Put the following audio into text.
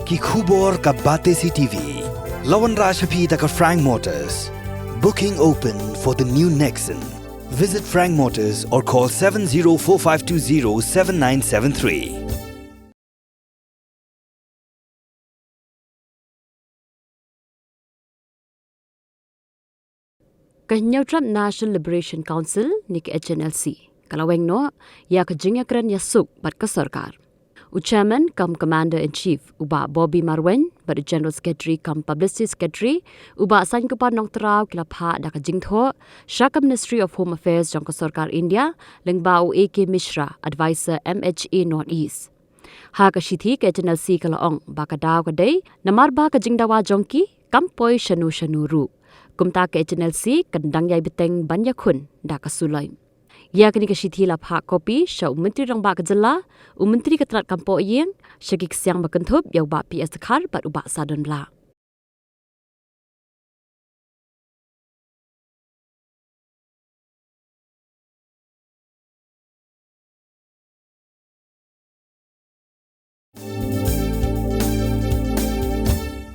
Ki khubor ka bate si TV. Lawan Rashapi taka Frank Motors. Booking open for the new Nexon. Visit Frank Motors or call 7045207973. Hnlc National Liberation Council nik Hnlc. Kalau Weng no, ya ke Jingïakren Ïasuk bat ke Sorkar. Chairman kam Commander-in-Chief uba Bobby Marwen, bat General Secretary kam Publicity Secretary uba San Kupa Nong Terau kilapha da ke Jingtho, Shaka Ministry of Home Affairs jong ke Sorkar India, lengbau AK Mishra, Advisor MHA North East. Ha ke shithi ke Hnlc kalaong ba ka daw ke day, namar ba ke Jingdawa jongki, kampoi shanu ru. Kumta ke Hnlc kendang yai beteng banyakun da ke Sulai. Ya kini ke shithi la phak kopi sha menteri rang ba ke jela menteri ke trat kampo yeng shakik siang bakentup ya ba PS khar bat uba sadon bla.